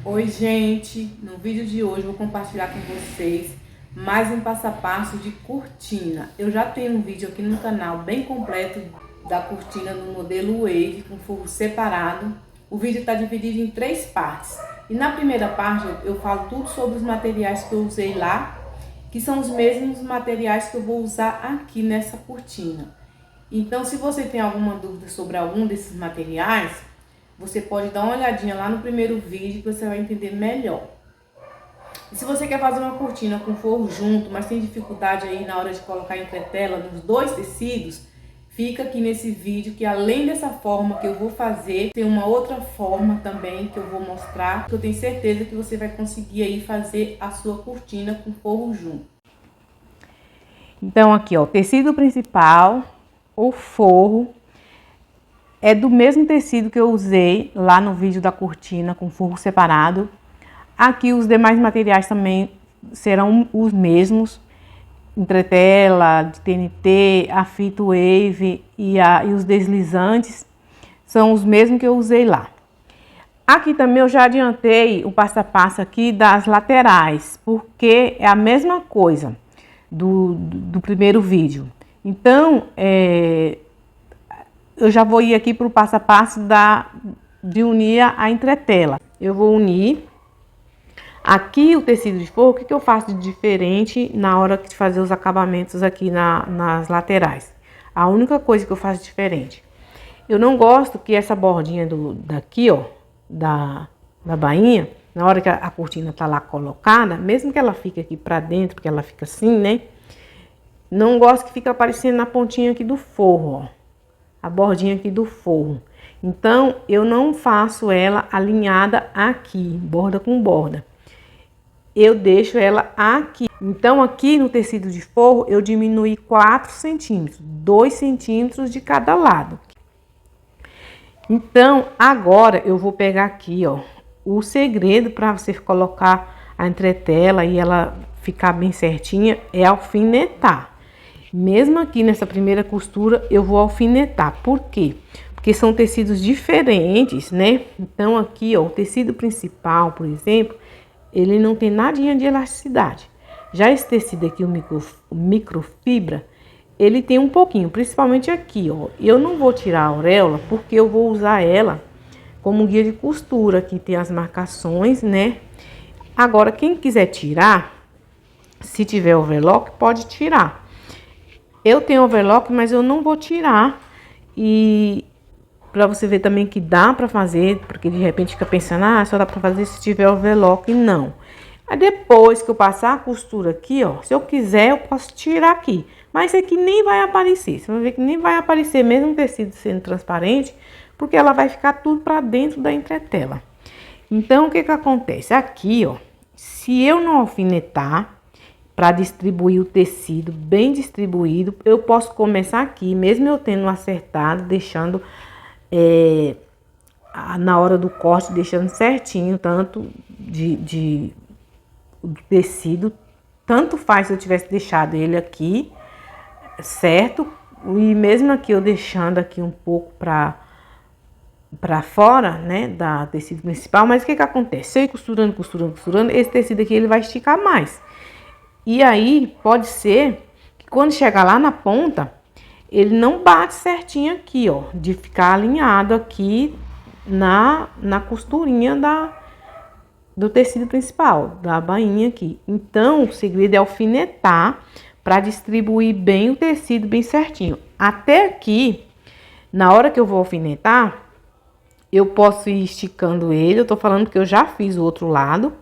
Oi gente, no vídeo de hoje eu vou compartilhar com vocês mais um passo a passo de cortina. Eu já tenho um vídeo aqui no canal bem completo da cortina no modelo Wave com forro separado. O vídeo está dividido em 3 partes e na primeira parte eu falo tudo sobre os materiais que eu usei lá, que são os mesmos materiais que eu vou usar aqui nessa cortina. Então, se você tem alguma dúvida sobre algum desses materiais, você pode dar uma olhadinha lá no primeiro vídeo que você vai entender melhor. E se você quer fazer uma cortina com forro junto, mas tem dificuldade aí na hora de colocar entretela nos 2 tecidos, fica aqui nesse vídeo que além dessa forma que eu vou fazer, tem uma outra forma também que eu vou mostrar, que eu tenho certeza que você vai conseguir aí fazer a sua cortina com forro junto. Então aqui ó, o tecido principal, o forro, é do mesmo tecido que eu usei lá no vídeo da cortina com forro separado. Aqui os demais materiais também serão os mesmos. Entretela, de TNT, a fita Wave e os deslizantes são os mesmos que eu usei lá. Aqui também eu já adiantei o passo a passo aqui das laterais, porque é a mesma coisa do primeiro vídeo. Então, eu já vou ir aqui para o passo a passo de unir a entretela. Eu vou unir aqui o tecido de forro. O que eu faço de diferente na hora de fazer os acabamentos aqui nas laterais? A única coisa que eu faço diferente, eu não gosto que essa bordinha daqui, ó, da bainha, na hora que a cortina tá lá colocada, mesmo que ela fique aqui para dentro, porque ela fica assim, né? Não gosto que fique aparecendo na pontinha aqui do forro, ó. A bordinha aqui do forro. Então, eu não faço ela alinhada aqui, borda com borda. Eu deixo ela aqui. Então, aqui no tecido de forro, eu diminui 4 centímetros, 2 centímetros de cada lado. Então, agora eu vou pegar aqui, ó, o segredo para você colocar a entretela e ela ficar bem certinha é alfinetar. Mesmo aqui nessa primeira costura, eu vou alfinetar. Por quê? Porque são tecidos diferentes, né? Então, aqui, ó, o tecido principal, por exemplo, ele não tem nadinha de elasticidade. Já esse tecido aqui, o microfibra, ele tem um pouquinho, principalmente aqui, ó. Eu não vou tirar a auréola, porque eu vou usar ela como guia de costura. Aqui tem as marcações, né? Agora, quem quiser tirar, se tiver overlock, pode tirar. Eu tenho overlock, mas eu não vou tirar. E pra você ver também que dá pra fazer, porque de repente fica pensando, ah, só dá pra fazer se tiver overlock. Não. Aí depois que eu passar a costura aqui, ó, se eu quiser, eu posso tirar aqui. Mas esse aqui nem vai aparecer. Você vai ver que nem vai aparecer, mesmo o tecido sendo transparente, porque ela vai ficar tudo pra dentro da entretela. Então, o que que acontece? Aqui, ó, se eu não alfinetar, para distribuir o tecido bem distribuído, eu posso começar aqui, mesmo eu tendo acertado, deixando na hora do corte, deixando certinho, tanto de tecido, tanto faz se eu tivesse deixado ele aqui, certo? E mesmo aqui eu deixando aqui um pouco para fora, né, da tecido principal, mas o que que acontece? Se eu ir costurando, esse tecido aqui ele vai esticar mais. E aí, pode ser que quando chegar lá na ponta, ele não bate certinho aqui, ó. De ficar alinhado aqui na costurinha do tecido principal, da bainha aqui. Então, o segredo é alfinetar para distribuir bem o tecido bem certinho. Até aqui, na hora que eu vou alfinetar, eu posso ir esticando ele. Eu tô falando que eu já fiz o outro lado.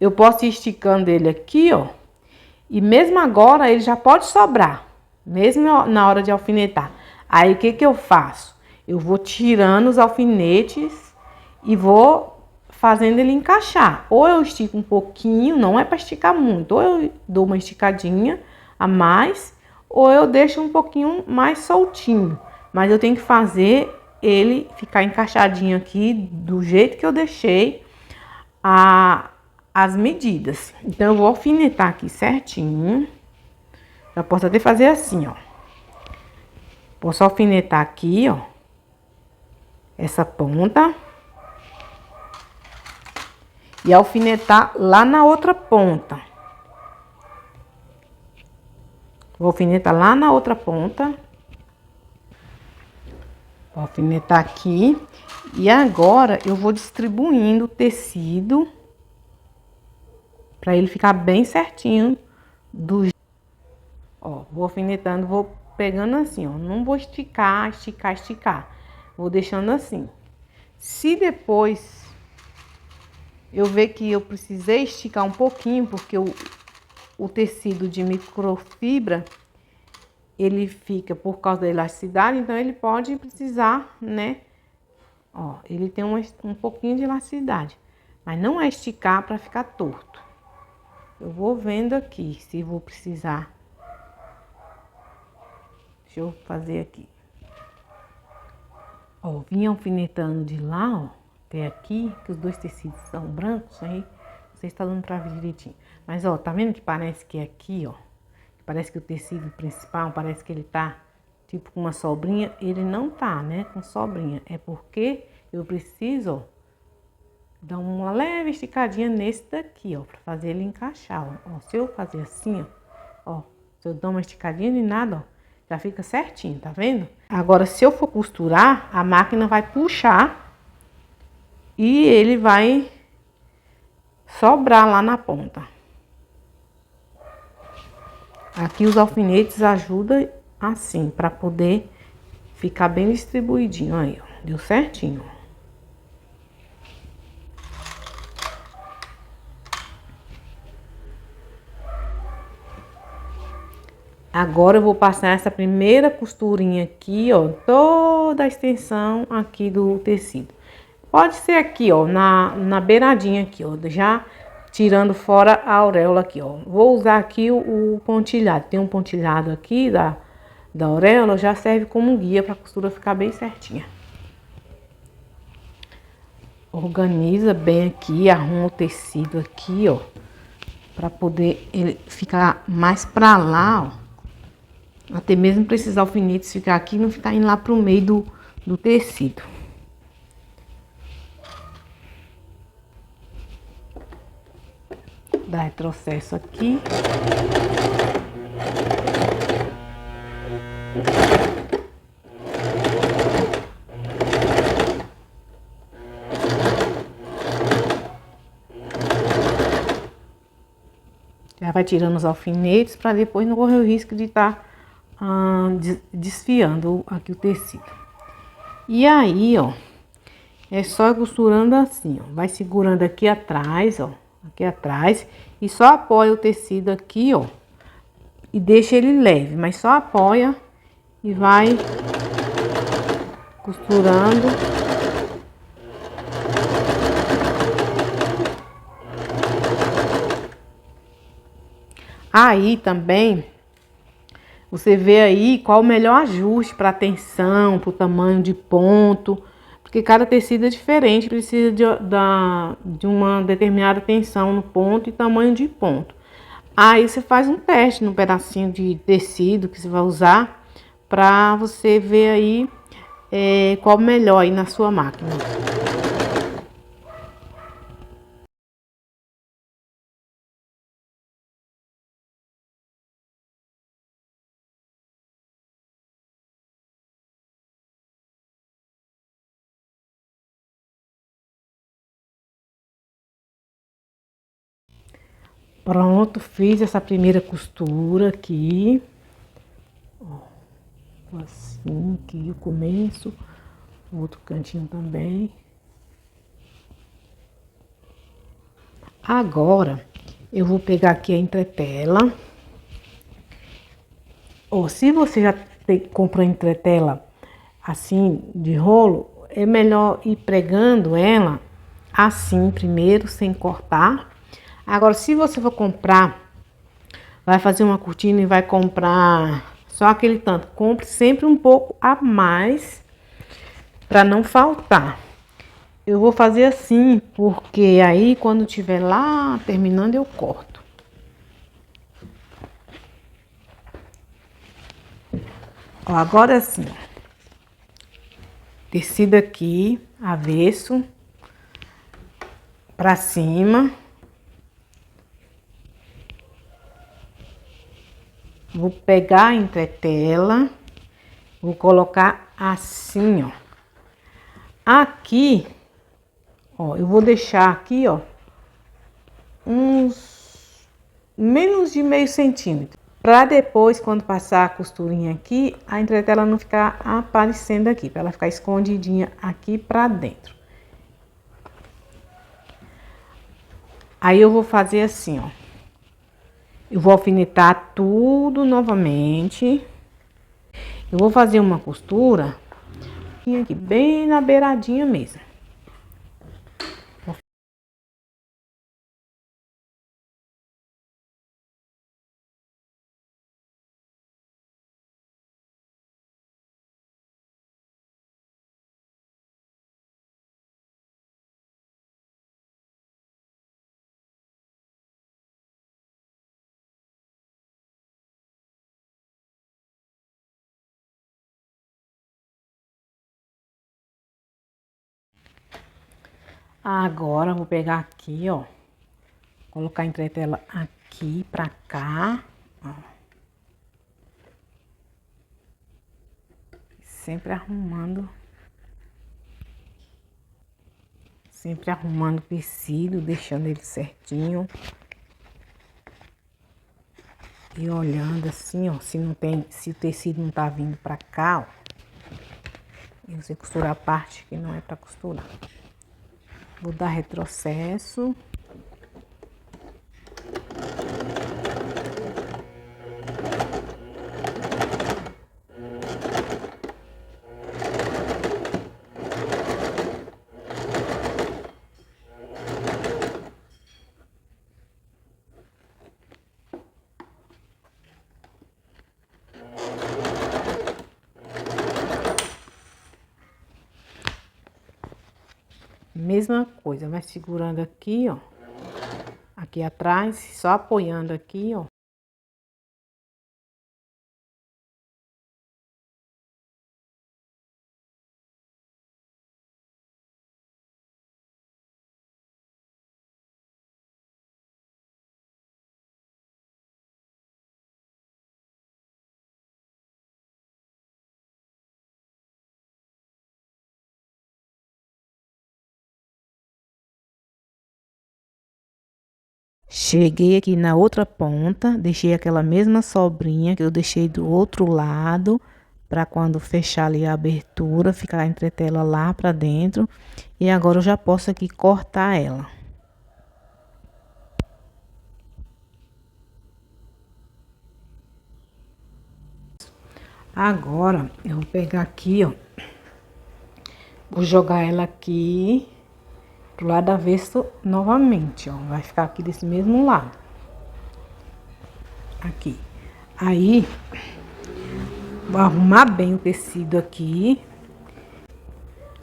Eu posso ir esticando ele aqui, ó. E mesmo agora, ele já pode sobrar, mesmo na hora de alfinetar. Aí, o que que eu faço? Eu vou tirando os alfinetes e vou fazendo ele encaixar. Ou eu estico um pouquinho, não é para esticar muito. Ou eu dou uma esticadinha a mais, ou eu deixo um pouquinho mais soltinho. Mas eu tenho que fazer ele ficar encaixadinho aqui, do jeito que eu deixei as medidas. Então, eu vou alfinetar aqui certinho. Já posso até fazer assim, ó. Posso alfinetar aqui, ó. Essa ponta. e alfinetar lá na outra ponta. Vou alfinetar lá na outra ponta. Vou alfinetar aqui. E agora eu vou distribuindo o tecido para ele ficar bem certinho do... Ó, vou alfinetando, vou pegando assim, ó. Não vou esticar, esticar, esticar. Vou deixando assim. Se depois eu ver que eu precisei esticar um pouquinho, porque o tecido de microfibra, ele fica por causa da elasticidade, então ele pode precisar, né? Ó, ele tem um pouquinho de elasticidade, mas não é esticar para ficar torto. Eu vou vendo aqui se vou precisar. Deixa eu fazer aqui. Ó, vim alfinetando de lá, ó, até aqui, que os dois tecidos são brancos, aí não sei se tá dando pra ver direitinho. Mas, ó, tá vendo que parece que aqui, ó, parece que o tecido principal, parece que ele tá tipo com uma sobrinha. Ele não tá, né, com sobrinha. É porque eu preciso, ó, dar uma leve esticadinha nesse daqui, ó, pra fazer ele encaixar, ó. Ó, se eu fazer assim, ó, se eu dar uma esticadinha de nada, ó, já fica certinho, tá vendo? Agora, se eu for costurar, a máquina vai puxar e ele vai sobrar lá na ponta. Aqui os alfinetes ajudam assim, para poder ficar bem distribuidinho. Aí, ó, deu certinho. Agora eu vou passar essa primeira costurinha aqui, ó, toda a extensão aqui do tecido. Pode ser aqui, ó, na beiradinha aqui, ó, já tirando fora a auréola aqui, ó. Vou usar aqui o pontilhado. Tem um pontilhado aqui da auréola, já serve como guia para a costura ficar bem certinha. Organiza bem aqui, arruma o tecido aqui, ó, para poder ele ficar mais para lá, ó. Até mesmo precisar o alfinetes ficar aqui e não ficar indo lá pro meio do tecido. Dá retrocesso aqui. Já vai tirando os alfinetes para depois não correr o risco de estar desfiando aqui o tecido. E aí, ó, é só costurando assim, ó. Vai segurando aqui atrás, ó, aqui atrás, e só apoia o tecido aqui, ó, e deixa ele leve, mas só apoia e vai costurando. Aí também você vê aí qual o melhor ajuste para a tensão, para o tamanho de ponto, porque cada tecido é diferente, precisa de uma determinada tensão no ponto e tamanho de ponto. Aí você faz um teste no pedacinho de tecido que você vai usar para você ver aí qual o melhor aí na sua máquina. Pronto, fiz essa primeira costura aqui. Ó, assim, aqui o começo, o outro cantinho também. Agora, eu vou pegar aqui a entretela. Ó, se você já comprou a entretela assim, de rolo, é melhor ir pregando ela assim primeiro, sem cortar. Agora, se você for comprar, vai fazer uma cortina e vai comprar só aquele tanto, compre sempre um pouco a mais para não faltar. Eu vou fazer assim, porque aí quando tiver lá terminando eu corto. Ó, agora sim, tecido aqui, avesso. pra cima. Vou pegar a entretela, vou colocar assim, ó. Aqui, ó, eu vou deixar aqui, ó, uns menos de meio centímetro. Pra depois, quando passar a costurinha aqui, a entretela não ficar aparecendo aqui, pra ela ficar escondidinha aqui pra dentro. Aí eu vou fazer assim, ó. Eu vou alfinetar tudo novamente. Eu vou fazer uma costura aqui, bem na beiradinha mesmo. Agora, eu vou pegar aqui, ó. Colocar a entretela aqui pra cá, ó. Sempre arrumando. Sempre arrumando o tecido, deixando ele certinho. E olhando assim, ó, se não tem, se o tecido não tá vindo pra cá, ó. E você costura a parte que não é pra costurar. Vou dar retrocesso. Mesma coisa, vai segurando aqui, ó. Aqui atrás, só apoiando aqui, ó. Cheguei aqui na outra ponta, deixei aquela mesma sobrinha que eu deixei do outro lado, para quando fechar ali a abertura, ficar a entretela lá para dentro. E agora eu já posso aqui cortar ela. Agora eu vou pegar aqui, ó, vou jogar ela aqui pro lado avesso novamente, ó. Vai ficar aqui desse mesmo lado. Aqui. Aí, vou arrumar bem o tecido aqui.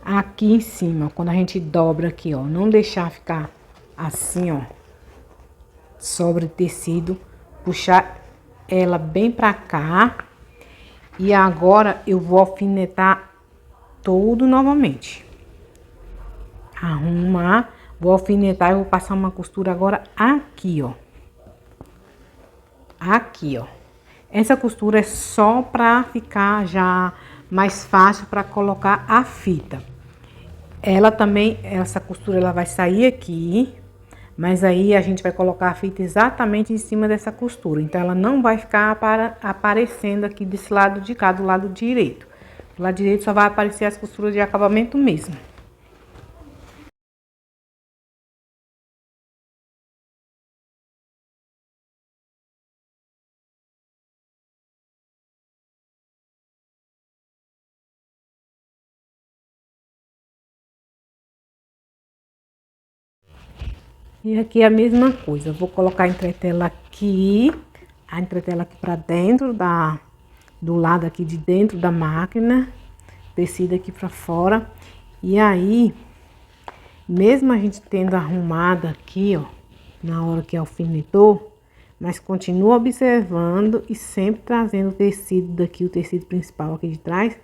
Aqui em cima, quando a gente dobra aqui, ó, não deixar ficar assim, ó, sobre o tecido, puxar ela bem pra cá. E agora eu vou alfinetar tudo novamente. Arrumar, vou alfinetar e vou passar uma costura agora aqui, ó. Aqui, ó. Essa costura é só pra ficar já mais fácil pra colocar a fita. Ela também, essa costura ela vai sair aqui, mas aí a gente vai colocar a fita exatamente em cima dessa costura. Então ela não vai ficar aparecendo aqui desse lado de cá, do lado direito. Do lado direito só vai aparecer as costuras de acabamento mesmo. E aqui é a mesma coisa, eu vou colocar a entretela aqui pra dentro do lado aqui de dentro da máquina, tecido aqui pra fora. E aí, mesmo a gente tendo arrumado aqui, ó, na hora que alfinetou, mas continua observando e sempre trazendo o tecido daqui, o tecido principal aqui de trás,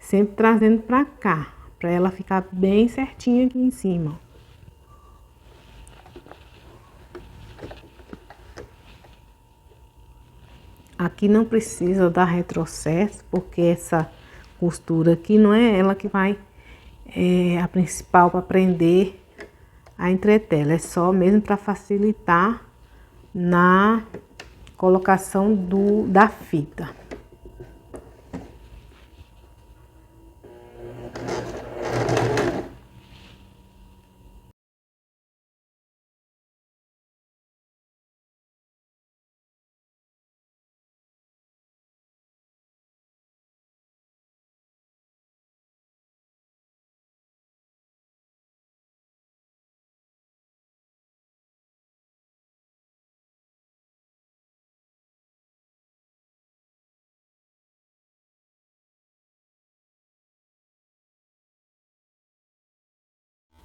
sempre trazendo pra cá, pra ela ficar bem certinha aqui em cima, ó. Aqui não precisa dar retrocesso, porque essa costura aqui não é ela que vai a principal para prender a entretela, é só mesmo para facilitar na colocação da fita.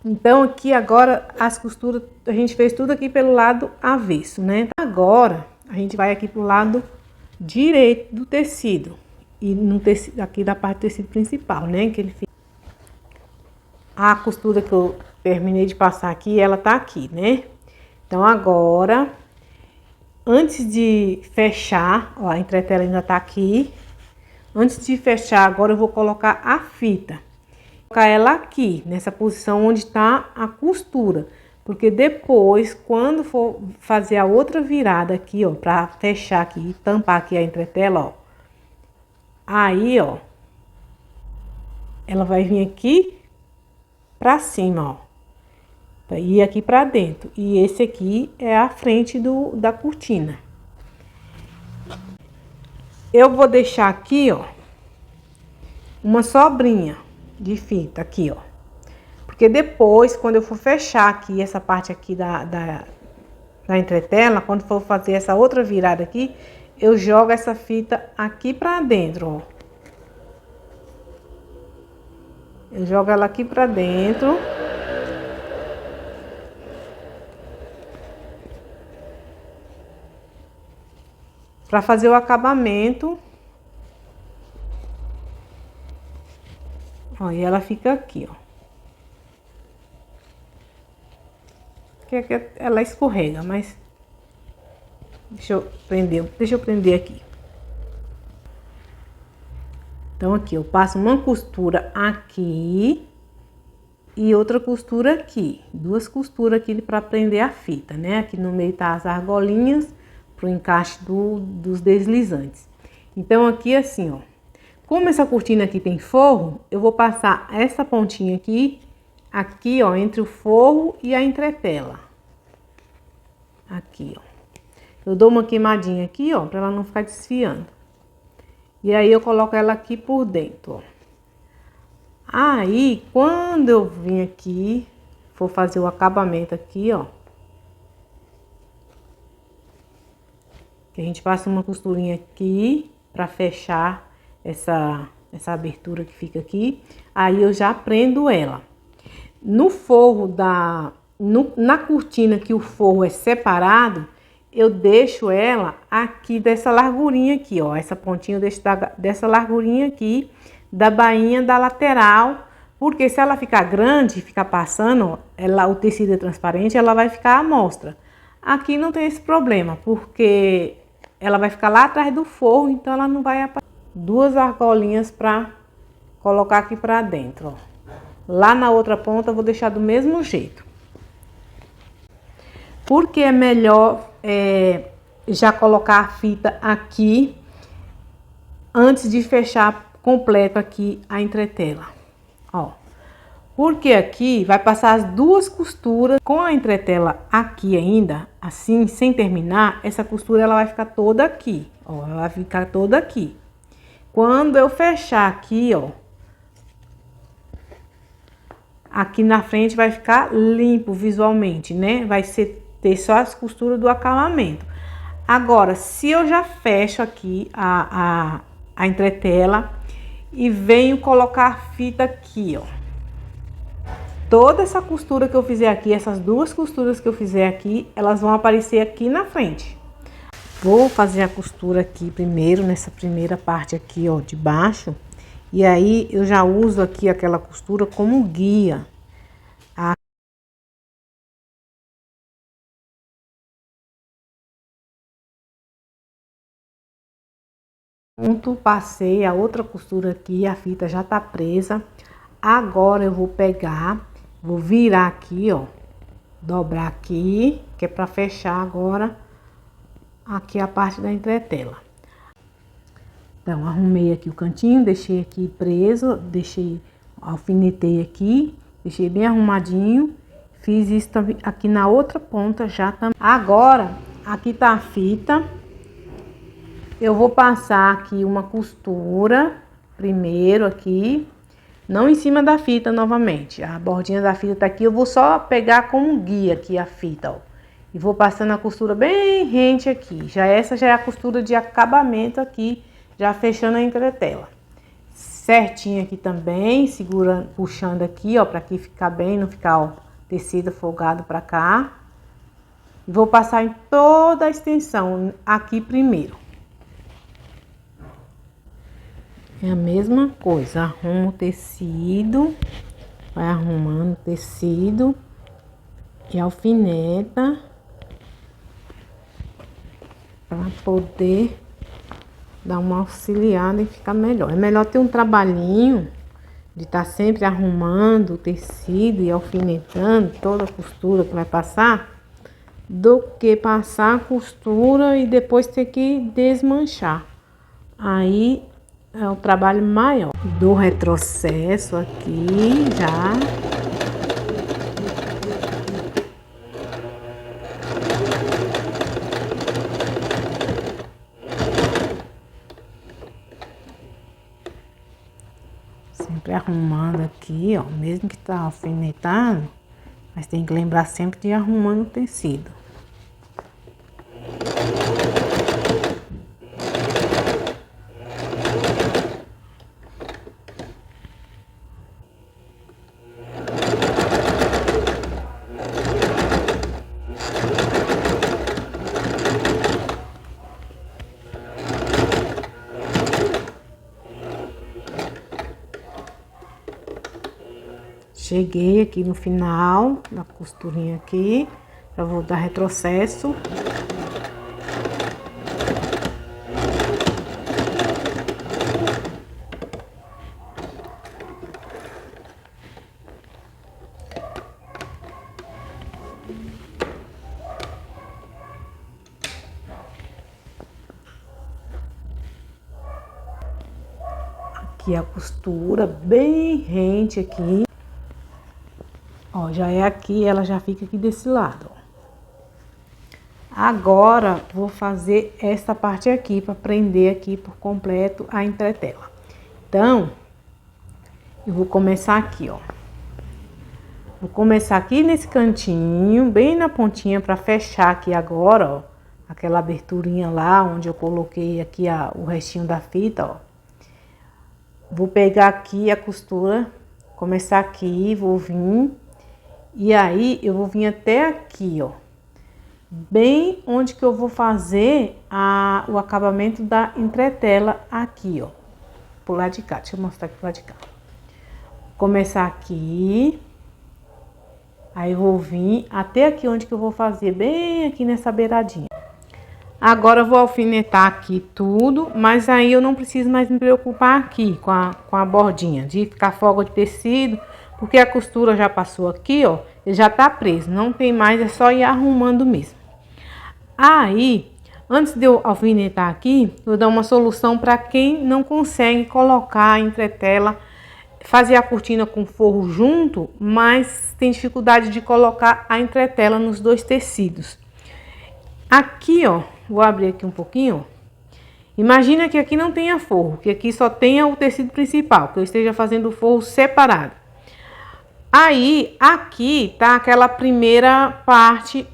Então, aqui agora as costuras, a gente fez tudo aqui pelo lado avesso, né? Agora, a gente vai aqui pro lado direito do tecido. E no tecido, aqui da parte do tecido principal, né? Que ele fica. A costura que eu terminei de passar aqui, ela tá aqui, né? Então, agora, antes de fechar, ó, a entretela ainda tá aqui. Antes de fechar, agora eu vou colocar a fita. Colocar ela aqui, nessa posição onde tá a costura. Porque depois, quando for fazer a outra virada aqui, ó, pra fechar aqui e tampar aqui a entretela, ó. Aí, ó, ela vai vir aqui pra cima, ó. E aqui pra dentro. E esse aqui é a frente da cortina. Eu vou deixar aqui, ó, uma sobrinha de fita aqui, ó. Porque depois, quando eu for fechar aqui, essa parte aqui da entretela, quando for fazer essa outra virada aqui, eu jogo essa fita aqui pra dentro, ó. Eu jogo ela aqui pra dentro. Pra fazer o acabamento. Ó, e ela fica aqui, ó. Que ela escorrega, mas deixa eu prender aqui. Então aqui eu passo uma costura aqui e outra costura aqui, duas costuras aqui para prender a fita, né? Aqui no meio tá as argolinhas pro encaixe dos deslizantes. Então aqui assim, ó, como essa cortina aqui tem forro, eu vou passar essa pontinha aqui, ó, entre o forro e a entretela. Aqui, ó. Eu dou uma queimadinha aqui, ó, para ela não ficar desfiando. E aí eu coloco ela aqui por dentro, ó. Aí, quando eu vim aqui, for fazer o acabamento aqui, ó. Que a gente passa uma costurinha aqui para fechar essa abertura que fica aqui. Aí eu já prendo ela. No forro na cortina que o forro é separado, eu deixo ela aqui dessa largurinha aqui, ó. Essa pontinha eu deixo dessa largurinha aqui, da bainha da lateral. Porque se ela ficar grande, ficar passando, o tecido é transparente, ela vai ficar à mostra. Aqui não tem esse problema, porque ela vai ficar lá atrás do forro, então ela não vai aparecer. Duas argolinhas para colocar aqui para dentro, ó. Lá na outra ponta eu vou deixar do mesmo jeito. Porque é melhor já colocar a fita aqui antes de fechar completo aqui a entretela, ó. Porque aqui vai passar as duas costuras com a entretela aqui ainda, assim, sem terminar, essa costura ela vai ficar toda aqui, ó, ela vai ficar toda aqui. Quando eu fechar aqui, ó, aqui na frente vai ficar limpo visualmente, né? Vai ter só as costuras do acabamento. Agora, se eu já fecho aqui a entretela e venho colocar a fita aqui, ó. Toda essa costura que eu fizer aqui, essas duas costuras que eu fizer aqui, elas vão aparecer aqui na frente. Vou fazer a costura aqui primeiro, nessa primeira parte aqui, ó, de baixo. E aí, eu já uso aqui aquela costura como guia. Pronto, passei a outra costura aqui, a fita já tá presa. Agora eu vou pegar, vou virar aqui, ó, dobrar aqui, que é pra fechar agora aqui a parte da entretela. Então, arrumei aqui o cantinho, deixei aqui preso, alfinetei aqui, deixei bem arrumadinho. Fiz isso aqui na outra ponta já também. Agora, aqui tá a fita. Eu vou passar aqui uma costura, primeiro aqui, não em cima da fita novamente. A bordinha da fita tá aqui, eu vou só pegar como guia aqui a fita, ó. E vou passando a costura bem rente aqui. Essa já é a costura de acabamento aqui, já fechando a entretela. Certinho aqui também, segurando, puxando aqui, ó, pra aqui ficar bem, não ficar, ó, tecido folgado pra cá. Vou passar em toda a extensão aqui primeiro. É a mesma coisa, arruma o tecido, vai arrumando o tecido e alfineta para poder dar uma auxiliada e ficar melhor. É melhor ter um trabalhinho de estar sempre arrumando o tecido e alfinetando toda a costura que vai passar, do que passar a costura e depois ter que desmanchar. Aí é o trabalho maior. Dou retrocesso aqui já. Sempre arrumando aqui, ó, mesmo que tá alfinetado, mas tem que lembrar sempre de ir arrumando o tecido. Cheguei aqui no final da costurinha aqui, já vou dar retrocesso. Aqui a costura bem rente aqui. Ó, já é aqui, ela já fica aqui desse lado, ó. Agora, vou fazer essa parte aqui, para prender aqui por completo a entretela. Então, eu vou começar aqui, ó. Vou começar aqui nesse cantinho, bem na pontinha, para fechar aqui agora, ó. Aquela aberturinha lá, onde eu coloquei aqui o restinho da fita, ó. Vou pegar aqui a costura, começar aqui, vou vir... E aí, eu vou vir até aqui, ó. Bem onde que eu vou fazer o acabamento da entretela aqui, ó. Pro lado de cá. Deixa eu mostrar aqui pro lado de cá. Vou começar aqui. Aí, eu vou vir até aqui onde que eu vou fazer, bem aqui nessa beiradinha. Agora, eu vou alfinetar aqui tudo, mas aí eu não preciso mais me preocupar aqui com a bordinha, de ficar folga de tecido. Porque a costura já passou aqui, ó, ele já tá preso, não tem mais, é só ir arrumando mesmo. Aí, antes de eu alfinetar aqui, eu vou dar uma solução para quem não consegue colocar a entretela, fazer a cortina com forro junto, mas tem dificuldade de colocar a entretela nos dois tecidos. Aqui, ó, vou abrir aqui um pouquinho, ó. Imagina que aqui não tenha forro, que aqui só tenha o tecido principal, que eu esteja fazendo o forro separado. Aí, aqui tá aquela primeira parte,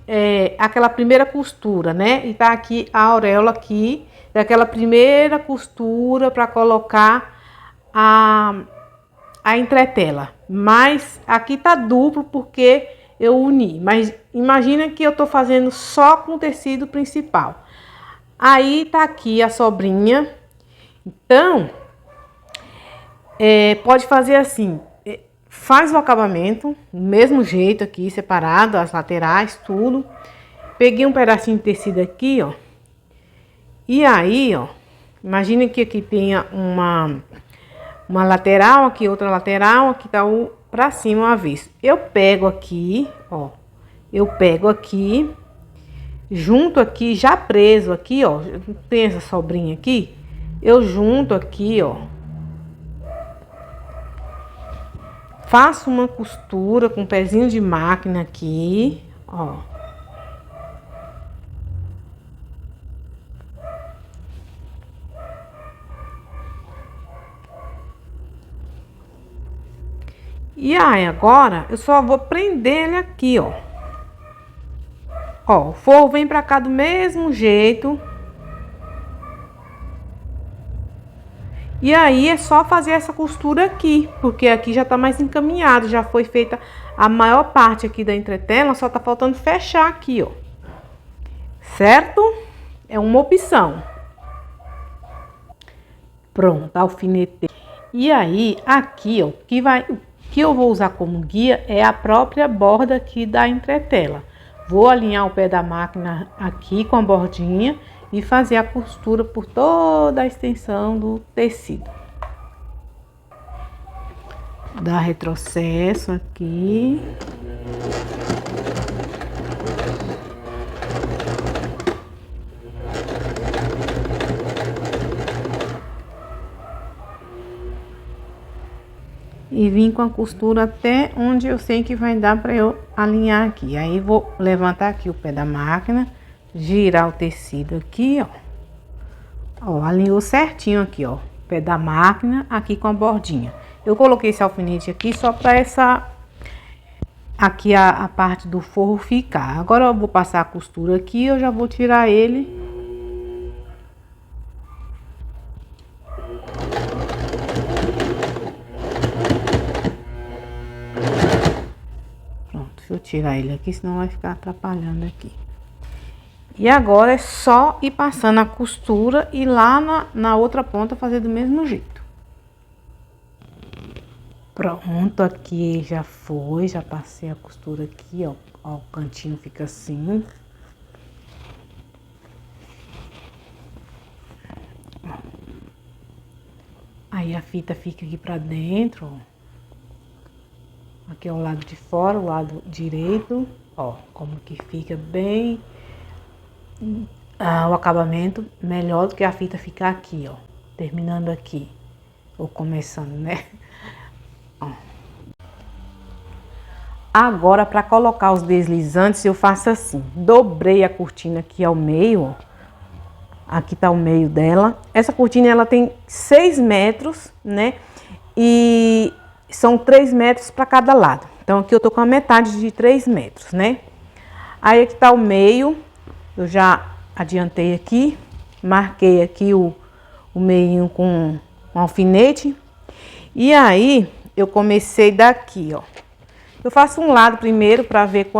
aquela primeira costura, né? E tá aqui a auréola aqui, daquela primeira costura para colocar a entretela. Mas aqui tá duplo porque eu uni. Mas imagina que eu tô fazendo só com o tecido principal. Aí tá aqui a sobrinha. Então, pode fazer assim. Faz o acabamento, do mesmo jeito aqui, separado, as laterais, tudo. Peguei um pedacinho de tecido aqui, ó. E aí, ó, Imagine que aqui tenha uma lateral, aqui outra lateral, aqui tá o pra cima o avesso. Eu pego aqui, ó. Eu pego aqui, junto aqui, já preso aqui, ó. Tem essa sobrinha aqui. Eu junto aqui, ó. Faço uma costura com pezinho de máquina aqui, ó. E aí, agora, eu só vou prender ele aqui, ó. Ó, o forro vem pra cá do mesmo jeito. E aí, é só fazer essa costura aqui, porque aqui já tá mais encaminhado, já foi feita a maior parte aqui da entretela, só tá faltando fechar aqui, ó. Certo? É uma opção. Pronto, alfinetei. E aí, aqui, ó, que eu vou usar como guia é a própria borda aqui da entretela. Vou alinhar o pé da máquina aqui com a bordinha e fazer a costura por toda a extensão do tecido. Dá retrocesso aqui. E vim com a costura até onde eu sei que vai dar para eu alinhar aqui. Aí vou levantar aqui o pé da máquina, girar o tecido aqui, ó. Ó, alinhou certinho aqui, ó, pé da máquina aqui com a bordinha. Eu coloquei esse alfinete aqui só para essa aqui a parte do forro ficar. Agora eu vou passar a costura aqui, eu já vou tirar ele. Deixa eu tirar ele aqui, senão vai ficar atrapalhando aqui. E agora é só ir passando a costura e lá na outra ponta fazer do mesmo jeito. Pronto, aqui já foi, já passei a costura aqui, ó. Ó, o cantinho fica assim. Aí a fita fica aqui pra dentro, ó. Aqui é o lado de fora, o lado direito, ó, como que fica bem, o acabamento melhor do que a fita ficar aqui, ó, terminando aqui, ou começando, né? Ó. Agora, para colocar os deslizantes, eu faço assim, dobrei a cortina aqui ao meio, ó, aqui tá o meio dela. Essa cortina, ela tem 6 metros, né, e são 3 metros para cada lado. Então, aqui eu tô com a metade de 3 metros, né? Aí, aqui tá o meio. Eu já adiantei aqui. Marquei aqui o meinho com um alfinete. E aí, eu comecei daqui, ó. Eu faço um lado primeiro para ver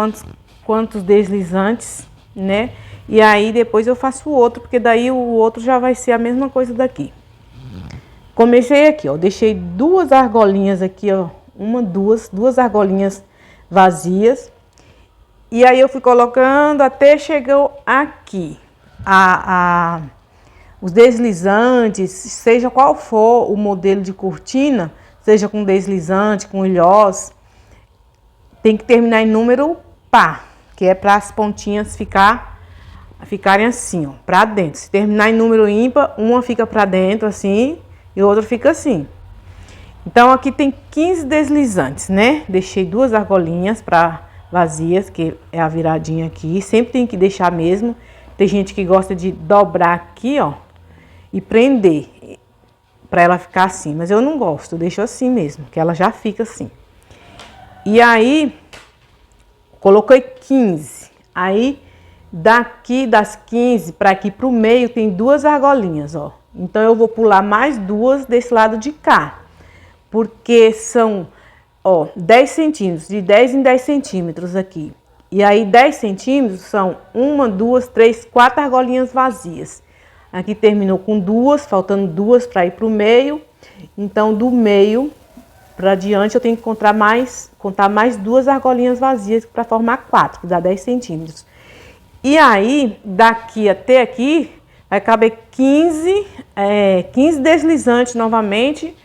quantos deslizantes, né? E aí, depois eu faço o outro, porque daí o outro já vai ser a mesma coisa daqui. Comecei aqui, ó, deixei 2 argolinhas aqui, ó, duas argolinhas vazias. E aí eu fui colocando até chegou aqui. Os deslizantes, seja qual for o modelo de cortina, seja com deslizante, com ilhós, tem que terminar em número par, que é para as pontinhas ficarem assim, ó, para dentro. Se terminar em número ímpar, uma fica para dentro assim, e o outro fica assim. Então, aqui tem 15 deslizantes, né? Deixei 2 argolinhas vazias, que é a viradinha aqui. Sempre tem que deixar mesmo. Tem gente que gosta de dobrar aqui, ó, e prender, pra ela ficar assim. Mas eu não gosto, eu deixo assim mesmo, que ela já fica assim. E aí, coloquei 15. Aí, daqui das 15 para aqui pro meio, tem 2 argolinhas, ó. Então, eu vou pular mais 2 desse lado de cá. Porque são, ó, 10 centímetros, de 10 em 10 centímetros aqui. E aí, 10 centímetros são 1, 2, 3, 4 argolinhas vazias. Aqui terminou com 2, faltando 2 para ir pro meio. Então, do meio para diante, eu tenho que contar mais 2 argolinhas vazias para formar 4, que dá 10 centímetros. E aí, daqui até aqui, vai caber 15 deslizantes novamente,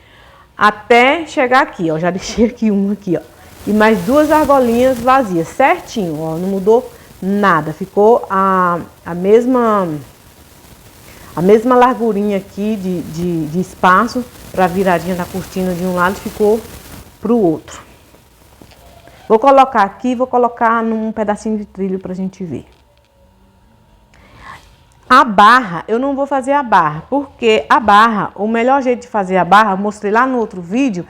até chegar aqui, ó. Já deixei aqui um aqui, ó. E mais 2 argolinhas vazias, certinho, ó. Não mudou nada, ficou a mesma largurinha aqui de espaço para viradinha da cortina de um lado, ficou pro outro. Vou colocar aqui, vou colocar num pedacinho de trilho pra gente ver. A barra, eu não vou fazer a barra, porque a barra, o melhor jeito de fazer a barra, eu mostrei lá no outro vídeo,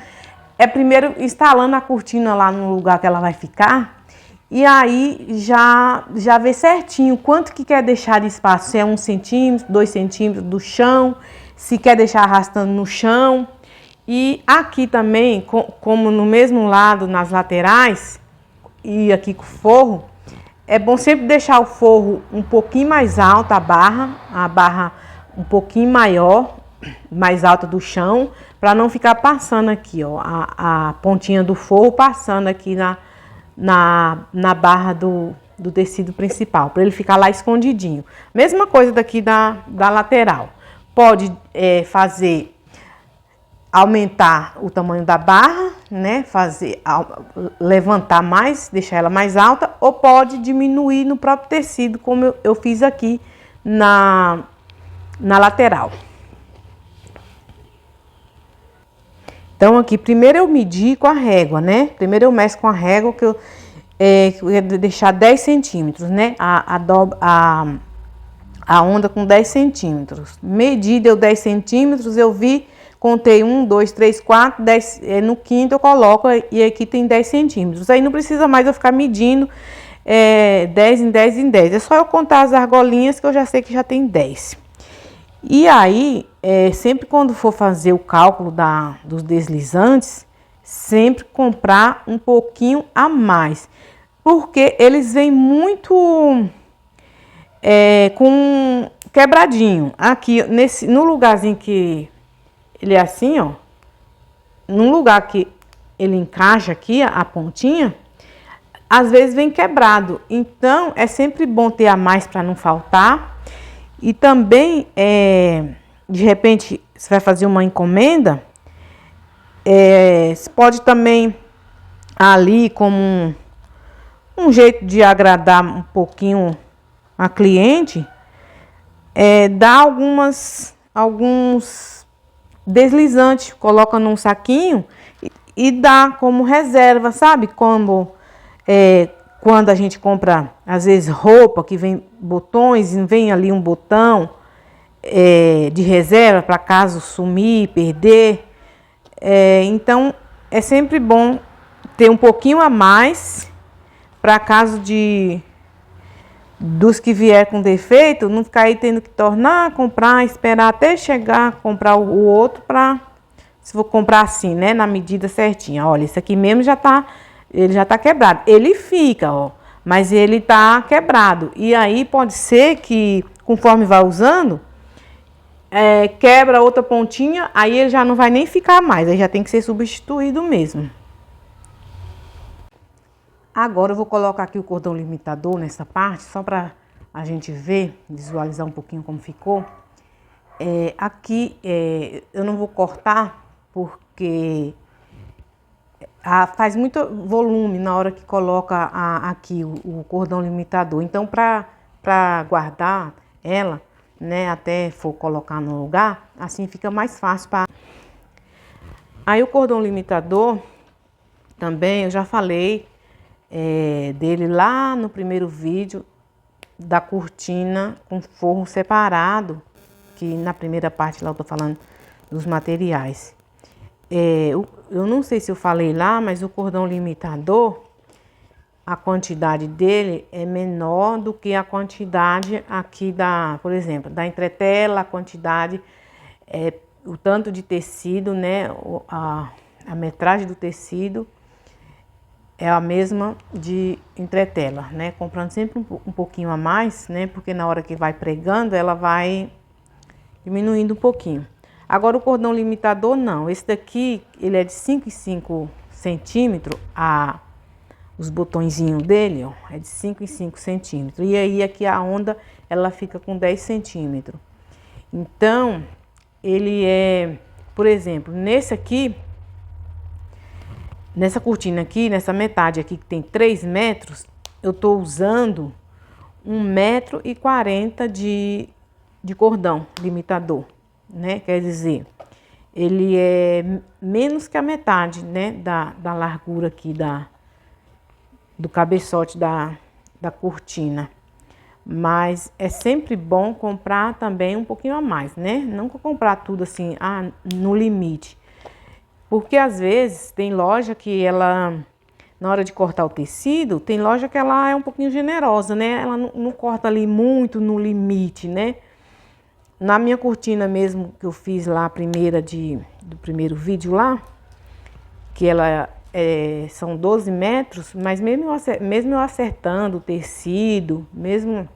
é primeiro instalando a cortina lá no lugar que ela vai ficar, e aí já ver certinho quanto que quer deixar de espaço, se é 1 centímetro, 2 centímetros do chão, se quer deixar arrastando no chão. E aqui também, como no mesmo lado, nas laterais, e aqui com o forro, é bom sempre deixar o forro um pouquinho mais alto, a barra um pouquinho maior, mais alta do chão, para não ficar passando aqui, ó, a pontinha do forro passando aqui na barra do tecido principal, para ele ficar lá escondidinho. Mesma coisa daqui da lateral. Pode fazer, aumentar o tamanho da barra, né? Levantar mais, deixar ela mais alta, ou pode diminuir no próprio tecido, como eu fiz aqui na lateral. Então, aqui, primeiro eu medi com a régua, né? Primeiro eu meço com a régua, que eu ia deixar 10 centímetros, né? A onda com 10 centímetros. Medi, deu 10 centímetros, eu vi, contei 1, 2, 3, 4, 10, no quinto eu coloco, e aqui tem 10 centímetros. Aí não precisa mais eu ficar medindo 10 em 10 em 10. É só eu contar as argolinhas que eu já sei que já tem 10. E aí, sempre quando for fazer o cálculo dos deslizantes, sempre comprar um pouquinho a mais. Porque eles vêm muito com quebradinho. Aqui, no lugarzinho que ele é assim, ó. No lugar que ele encaixa aqui, a pontinha, às vezes vem quebrado. Então, é sempre bom ter a mais para não faltar. E também, de repente, você vai fazer uma encomenda, você pode também, ali, como um jeito de agradar um pouquinho a cliente, dar alguns deslizantes, coloca num saquinho e dá como reserva, sabe? Quando a gente compra, às vezes, roupa que vem botões e vem ali um botão de reserva para caso sumir, perder. Então, é sempre bom ter um pouquinho a mais para caso dos que vier com defeito, não ficar aí tendo que tornar, comprar, esperar até chegar, comprar o outro se for comprar assim, né, na medida certinha. Olha, isso aqui mesmo ele já tá quebrado. Ele fica, ó, mas ele tá quebrado. E aí pode ser que, conforme vai usando, quebra outra pontinha, aí ele já não vai nem ficar mais, aí já tem que ser substituído mesmo. Agora eu vou colocar aqui o cordão limitador nessa parte, só para a gente ver, visualizar um pouquinho como ficou. Aqui eu não vou cortar, porque faz muito volume na hora que coloca aqui o cordão limitador. Então, para guardar ela, né, até for colocar no lugar, assim fica mais fácil. Aí o cordão limitador, também eu já falei dele lá no primeiro vídeo, da cortina com forro separado, que na primeira parte lá eu tô falando dos materiais. Eu não sei se eu falei lá, mas o cordão limitador, a quantidade dele é menor do que a quantidade aqui por exemplo, da entretela, a quantidade, o tanto de tecido, né, a metragem do tecido é a mesma de entretela, né, comprando sempre um pouquinho a mais, né, porque na hora que vai pregando, ela vai diminuindo um pouquinho. Agora o cordão limitador não, esse daqui, ele é de 5 em 5 centímetros, os botõezinhos dele, ó, é de 5 em 5 centímetros. E aí aqui a onda, ela fica com 10 centímetros. Então, ele é, por exemplo, nesse aqui, nessa cortina aqui, nessa metade aqui que tem 3 metros, eu tô usando 1,40 m de cordão limitador, né? Quer dizer, ele é menos que a metade, né, da largura aqui do cabeçote da cortina. Mas é sempre bom comprar também um pouquinho a mais, né? Não comprar tudo assim, no limite. Porque às vezes tem loja que ela, na hora de cortar o tecido, tem loja que ela é um pouquinho generosa, né? Ela não corta ali muito no limite, né? Na minha cortina mesmo que eu fiz lá, a primeira do primeiro vídeo lá, que ela são 12 metros, mas mesmo eu acertando o tecido, mesmo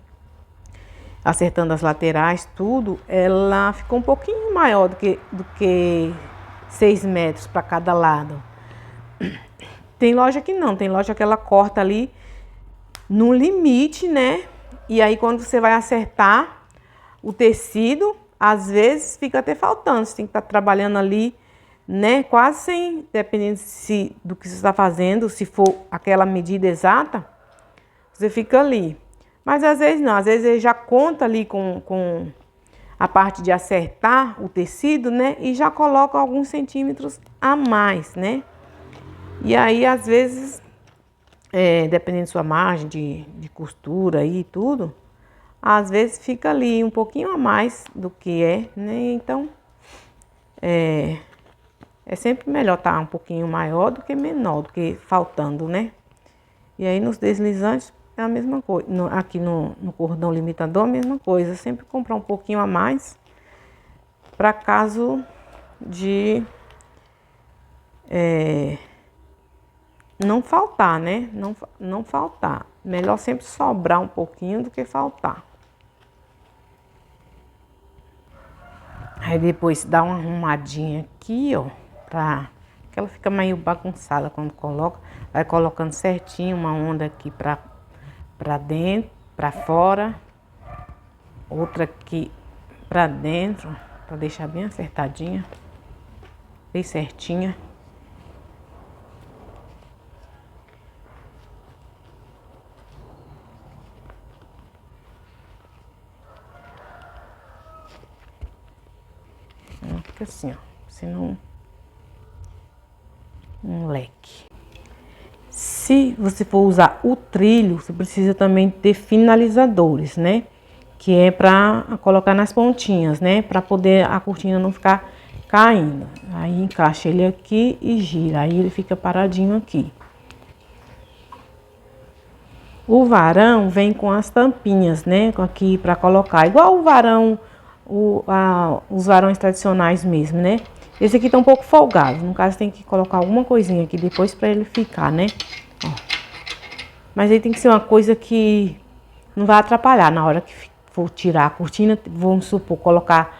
acertando as laterais, tudo, ela ficou um pouquinho maior do que 6 metros para cada lado. Tem loja que não, tem loja que ela corta ali no limite, né? E aí quando você vai acertar o tecido, às vezes fica até faltando, você tem que estar trabalhando ali, né? Quase sem, dependendo do que você está fazendo, se for aquela medida exata, você fica ali. Mas às vezes não, às vezes ele já conta ali com a parte de acertar o tecido, né? E já coloca alguns centímetros a mais, né? E aí, às vezes, dependendo da sua margem de costura e tudo, às vezes fica ali um pouquinho a mais do que né? Então, é sempre melhor estar um pouquinho maior do que menor, do que faltando, né? E aí, nos deslizantes, é a mesma coisa. Aqui no cordão limitador, a mesma coisa. Sempre comprar um pouquinho a mais, para caso de não faltar, né? Não faltar. Melhor sempre sobrar um pouquinho do que faltar. Aí depois dá uma arrumadinha aqui, ó, que ela fica meio bagunçada quando coloca. Vai colocando certinho uma onda aqui pra dentro, pra fora. Outra aqui pra dentro, pra deixar bem acertadinha, bem certinha. Fica assim, ó, sendo um leque. Se você for usar o trilho, você precisa também ter finalizadores, né? Que é para colocar nas pontinhas, né? Para poder a cortina não ficar caindo. Aí encaixa ele aqui e gira, aí ele fica paradinho aqui. O varão vem com as tampinhas, né? Aqui para colocar, igual o varão, os varões tradicionais mesmo, né? Esse aqui tá um pouco folgado, no caso tem que colocar alguma coisinha aqui depois para ele ficar, né? Ó. Mas aí tem que ser uma coisa que não vai atrapalhar na hora que for tirar a cortina. Vamos supor, colocar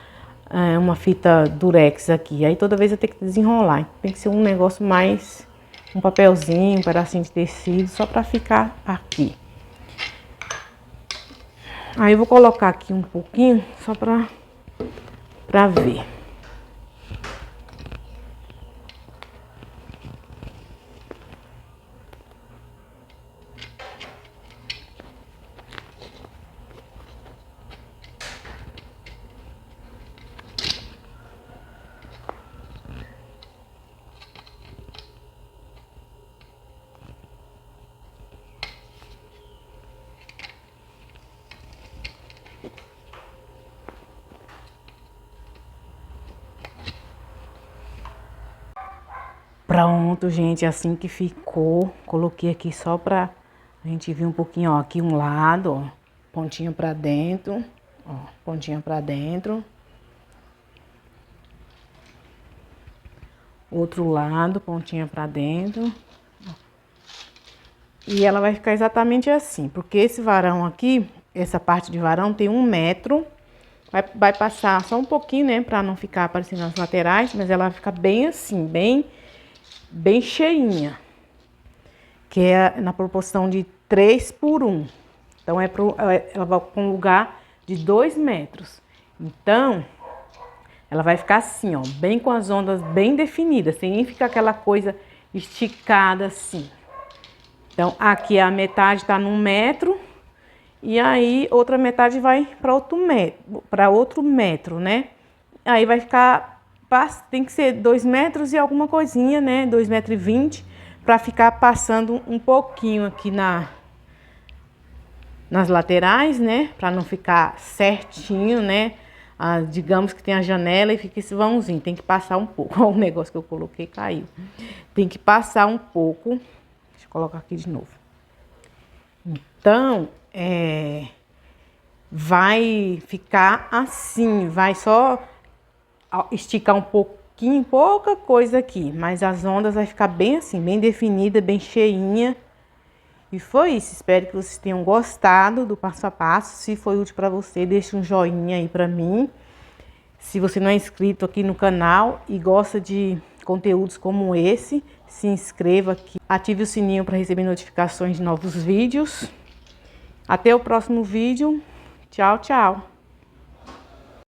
uma fita durex aqui, aí toda vez eu tenho que desenrolar. Tem que ser um negócio mais, um papelzinho, um pedacinho de tecido, só para ficar aqui. Aí eu vou colocar aqui um pouquinho, só pra ver. Pronto, gente, assim que ficou. Coloquei aqui só pra a gente ver um pouquinho, ó, aqui um lado, ó, pontinha pra dentro, ó, pontinha pra dentro. Outro lado, pontinha pra dentro. E ela vai ficar exatamente assim, porque esse varão aqui, essa parte de varão tem 1 metro. Vai passar só um pouquinho, né, pra não ficar aparecendo as laterais, mas ela vai ficar bem assim, bem cheinha, que é na proporção de 3 por 1. Então ela vai com um lugar de 2 metros. Então, ela vai ficar assim, ó, bem com as ondas bem definidas, sem nem ficar aquela coisa esticada assim. Então, aqui a metade tá num metro, e aí outra metade vai para outro metro, né? Aí vai ficar, tem que ser 2 metros e alguma coisinha, né? 2,20 m, para ficar passando um pouquinho aqui nas laterais, né? Para não ficar certinho, né? Digamos que tem a janela e fica esse vãozinho, tem que passar um pouco. Olha o negócio que eu coloquei, caiu. Tem que passar um pouco. Deixa eu colocar aqui de novo. Então, vai ficar assim, vai só esticar um pouquinho, pouca coisa aqui, mas as ondas vai ficar bem assim, bem definida, bem cheinha. E foi isso, espero que vocês tenham gostado do passo a passo. Se foi útil para você, deixe um joinha aí para mim. Se você não é inscrito aqui no canal e gosta de conteúdos como esse, se inscreva aqui, ative o sininho para receber notificações de novos vídeos. Até o próximo vídeo. Tchau, tchau!